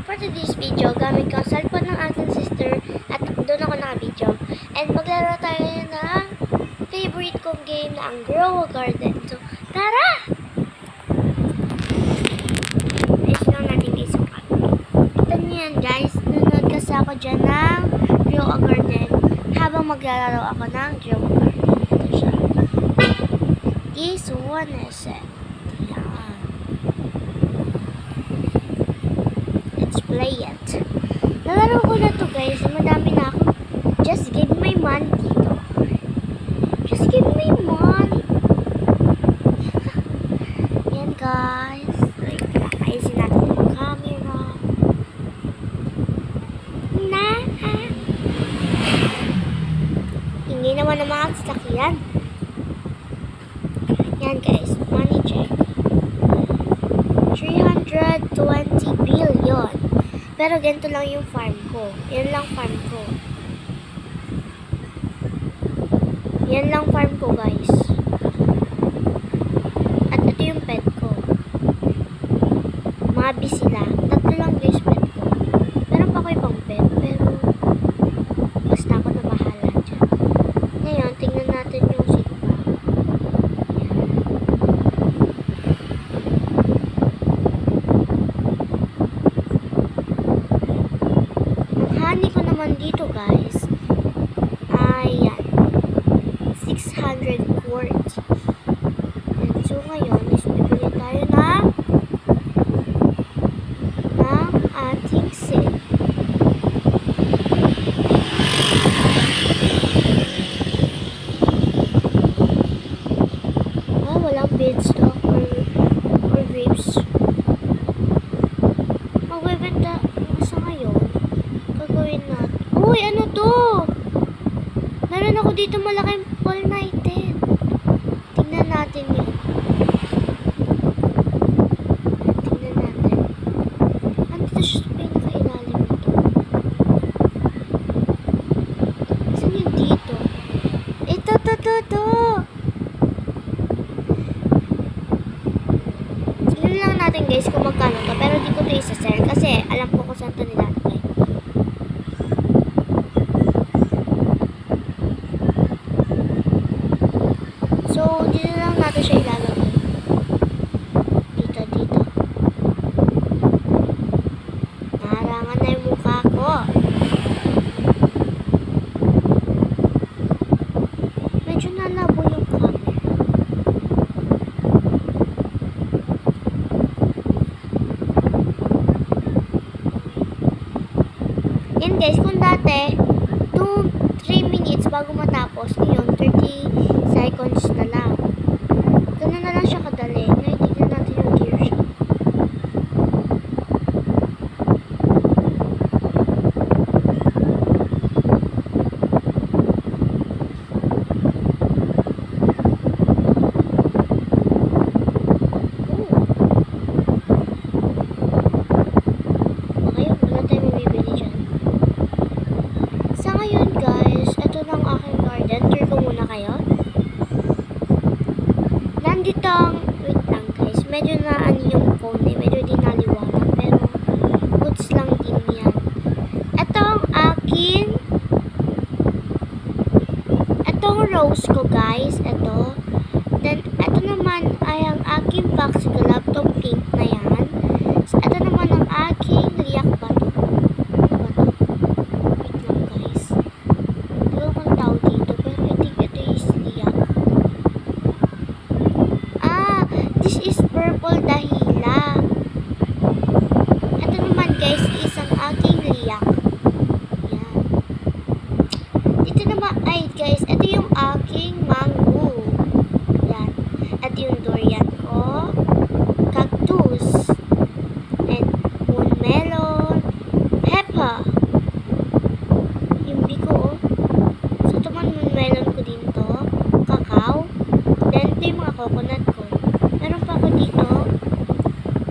For today's video, gamit ko ang cellphone ng aking sister at doon ako naka-video. And maglaro tayo ng favorite kong game na ang Grow a Garden. So, tara! Ayos lang natin guys yung camera. Ito niyo yan guys, nanonood kasi ako dyan ng Grow a Garden habang maglalaro ako ng Grow a Garden. Ito siya. This one is it. Yan. Let's play it. Nalaro ko na to guys. Madami na ako. Just give me money dito. Just give me money. Yan guys. Wait, ayusin natin yung camera. Hindi naman ang mga sasakyan. Yan guys. Money check. 320 billion. Pero ganito lang yung farm ko. Yan lang farm ko. Yan lang farm ko guys. At ito yung pet ko. Mga bee sila. Tatlo lang guys pet ko. Meron pa ko ibang pet. Pero basta ako na bahala dyan. Ngayon, tingnan natin yung sigma. Honey ko naman dito guys. Ayan. 640. And so ngayon, is bibili tayo ng ating seed. Oh, walang beanstalk or grapes. Magbibenta sa ngayon. Gagawin natin. Uy, ano to? Meron ako dito malaking Fall United. Tingnan natin yun. Tingnan natin. Andito siya sa pinakailalim nito. Saan yun dito? Ito. Tingnan lang natin guys kung magkano to. Pero di ko to isa-sell kasi alam ko kung saan to nilalagay. So, dito lang natin siya ilalagay. Dito. Naharangan na yung mukha ko. Medyo nalabo yung camera. Yan guys, kung dati 2-3 minutes bago matapos, ngayon 30 seconds na lang. Ganun na lang siya kadali. Ngayon, tignan natin yung gear shot. Okay, wala tayong mabibili dyan. Sa ngayon guys, ito lang aking garden. Tour ko muna kayo. Nandito ang, wait lang guys, medyo na ano yung phone eh, medyo di naliwanag, pero goods lang din yan. Ito ang aking, itong rose ko guys, ito. Then, ito naman ay ang aking foxglove, itong pink na yan. So, ito naman ang aking riyak bato. Ano ba to? Wait lang guys. Hindi ko kung tao dito, pero I think ito is riyak. This is purple dahila. Ito naman guys is ang aking liyak. Yan. Dito naman ay guys, ito yung aking mango. Yan. Ito yung durian ko. Cactus. And moon melon. Peppa. Yung biko. So ito man moon melon ko din to. Cacao. Then ito yung mga coconut ko. Meron pa ako dito.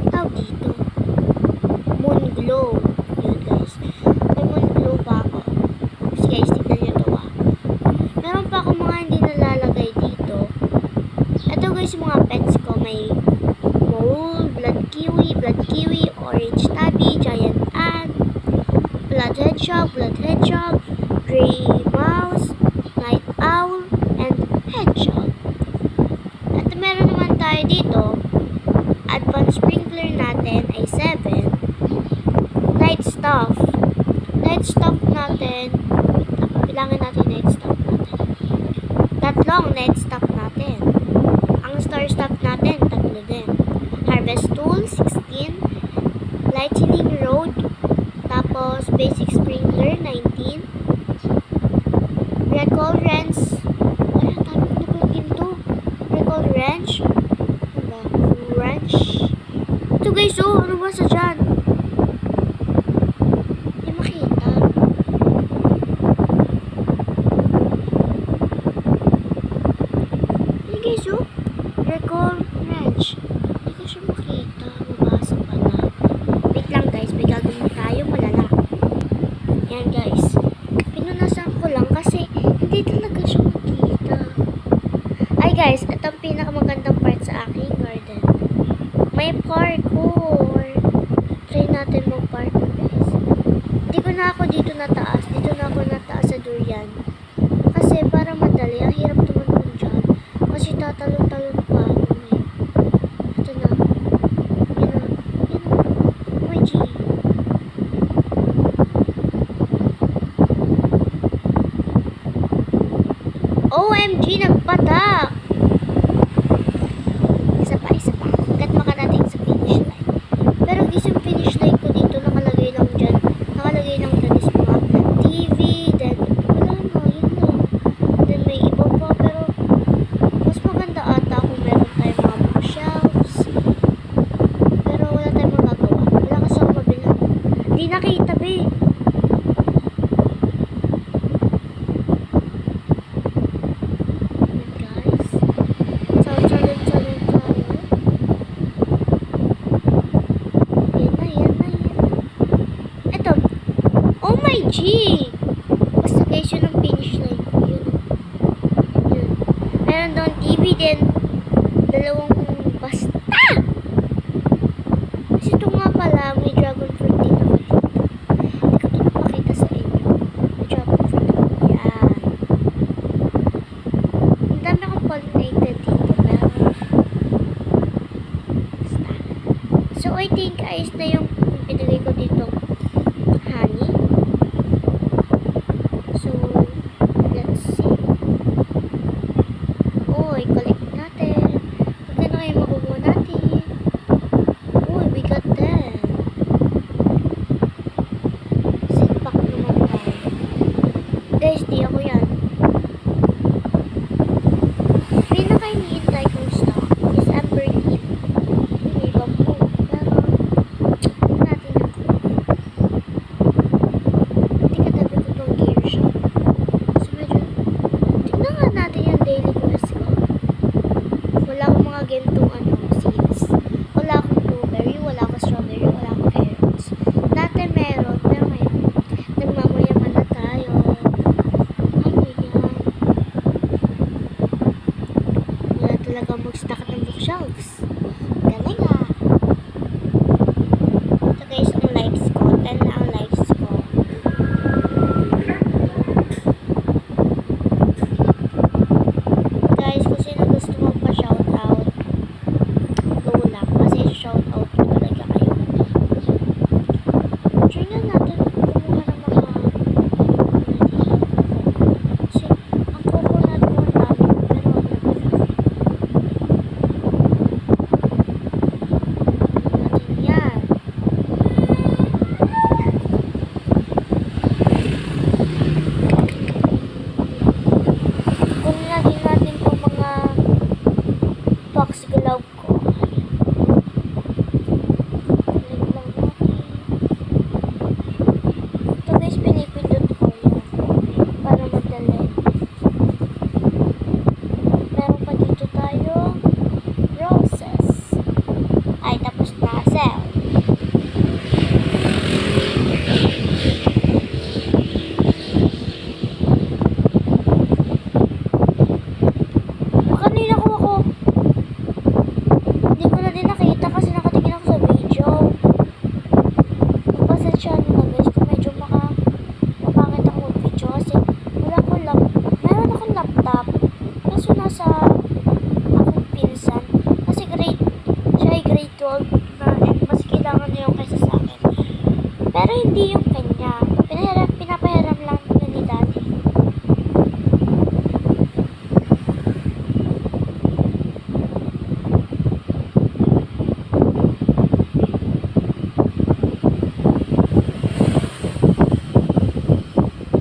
Tawag dito. Moon glow. Yun guys. May moon glow pa ako. Kasi guys, tignan nyo ito Meron pa ako mga hindi nalalagay dito. Ito guys, yung mga pets ko. May mole, blood kiwi, orange tabby, giant eye. hedgehog, blood hedgehog, gray mouse, night owl, and hedgehog. At meron naman tayo dito, advanced sprinkler natin ay 7. Night stuff. Night stuff natin, bilangin natin night stuff natin. Tatlong night stuff natin. Ang star stuff natin, tatlo din. Harvest tool, 16. Lightning rod, tapos basic sprinkler, 19. Recall wrench. Ay, ang dami ko naglagin to. Recall wrench. Ano ba? Wrench. Ito guys, oh, ano ba sa dyan? Hindi makita. Hindi guys, oh. Recall wrench. Hindi ko siya makita. Mabasa pa na. Wait lang guys, may gagawin tayo malala. Yan guys. Pinunasan ko lang kasi hindi talaga siya makita. Ay guys, ito ang pinakamagandang part sa aking garden. May parkour. Try natin mag-parkour guys. Hindi ko na ako dito nataas. Dito na ako nataas sa durian. Kasi para madali, ang hirap tumunod dyan. Kasi tatalon-talon pa ako. Ito na. Yan na. Yan na. OMG. OMG, nagpatak! Isa pa, isa pa. Hanggat makarating sa finish line. Pero guys, yung finish line ko dito, nakalagay lang dyan. Nakalagay lang dyan is mga TV, then wala na, yun lang. Then may iba pa, pero mas maganda ata kung meron tayong mga bookshelves. Pero wala tayong magagawa. Wala kasi ako mabilang. Di nakita, be. Guys. Salon tayo. Yan na, yan na, yan na. Ito. Oh my G! Basta guys, yun ang finish line ko. Yun. Yun. Meron doon TV din. Dalawang basta! Kasi ito nga pala, may dragon fruit dito. Hindi ko ito napakita sa inyo. May dragon fruit ako. Yan. Ang dami akong pollinated dito. Pero, basta. So, I think ayos na yung pinagay ko dito. Honey. hindi yung kanya. Pinapahiram lang yun ni daddy.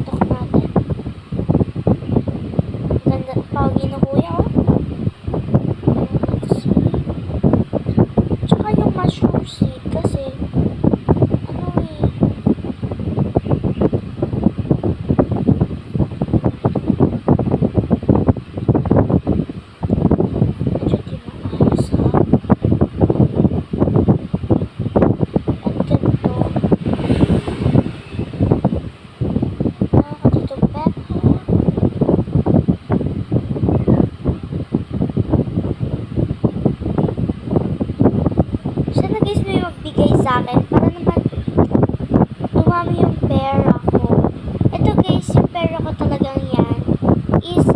Tok natin. Ganda ng pawagi ng kuya, oh. Tsaka yung mushroom seed kasi ano eh. Medyo di maayos, ha. At ganito. Nakakatutong pepper. Sana guys may magbigay sa akin para naman dumami yung pera ko. Ito guys, yung pera ko talagang yan is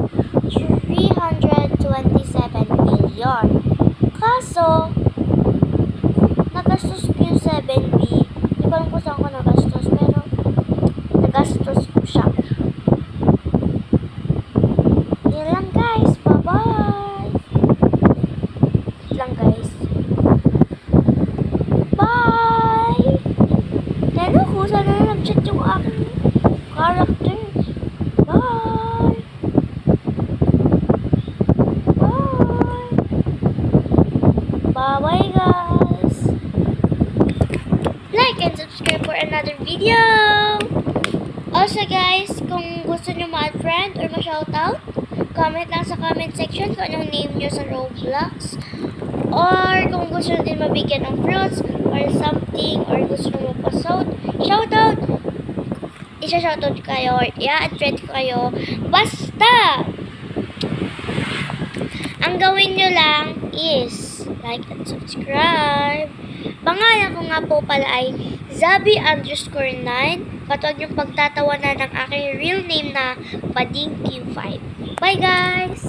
327 million. Kaso, nagastos ko yung 7B. Di ko alam kung saan ko nagastos, pero nagastos ko siya. Yan lang guys. Bye-bye. Yan lang guys. Bye! Lalo ko, sana na nag-chat yung aking character. Bye! Bye! Bye-bye guys! Like and subscribe for another video! Also guys, kung gusto nyo ma-add friend or ma-shoutout, comment lang sa comment section kung anong name nyo sa Roblox. Or kung gusto nyo din mabigyan ng fruits or something, or gusto nyo shoutout, isa-shoutout kayo or i-add friend kayo. Basta! Ang gawin nyo lang is like and subscribe. Pangalan ko nga po pala ay Zabi_9. At huwag niyong pagtatawanan ng aking real name na Bading Q5. Bye guys!